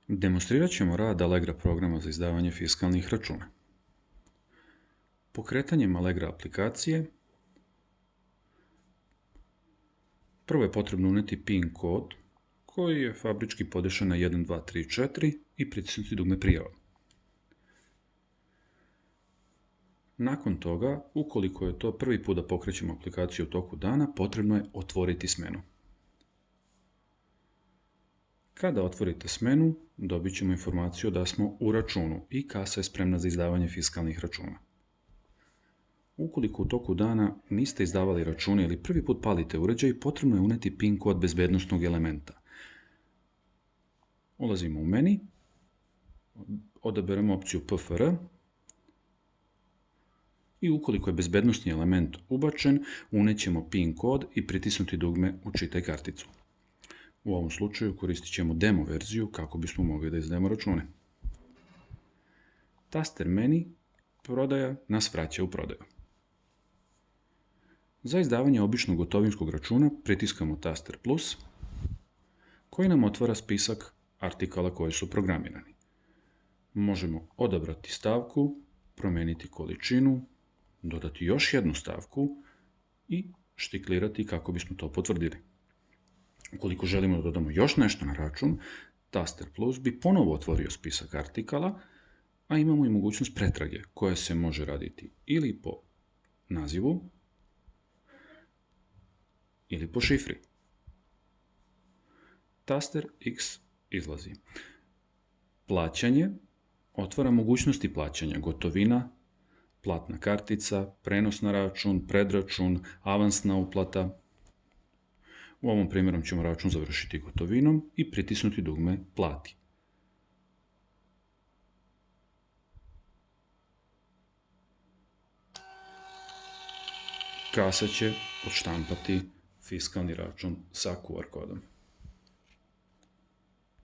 Demonstrirat ćemo rad Allegra programa za izdavanje fiskalnih računa. Pokretanjem Allegra aplikacije prvo je potrebno uneti PIN kod koji je fabrički podešen na 1, 2, 3, 4 i pritisnuti dugme prijava. Nakon toga, ukoliko je to prvi put da pokrećemo aplikaciju u toku dana, potrebno je otvoriti smenu. Kada otvorite smenu, dobit ćemo informaciju da smo u računu i kasa je spremna za izdavanje fiskalnih računa. Ukoliko u toku dana niste izdavali račune ili prvi put palite uređaj, potrebno je uneti PIN kod bezbednosnog elementa. Ulazimo u meni, odaberemo opciju PFR i ukoliko je bezbednosni element ubačen, unećemo PIN kod i pritisnuti dugme Učitaj karticu. U ovom slučaju koristit ćemo demo verziju kako bismo mogli da izdajemo račune. Taster meni prodaja nas vraća u prodaju. Za izdavanje običnog gotovinskog računa pritiskamo taster plus koji nam otvara spisak artikala koji su programirani. Možemo odabrati stavku, promeniti količinu, dodati još jednu stavku i štiklirati kako bismo to potvrdili. Ukoliko želimo da dodamo još nešto na račun, taster plus bi ponovo otvorio spisak artikala, a imamo i mogućnost pretrage koja se može raditi ili po nazivu ili po šifri. Taster X izlazi. Plaćanje otvara mogućnosti plaćanja, gotovina, platna kartica, prenos na račun, predračun, avansna uplata. U ovom primjerom ćemo račun završiti gotovinom i pritisnuti dugme Plati. Kasa će odštampati fiskalni račun sa QR kodom.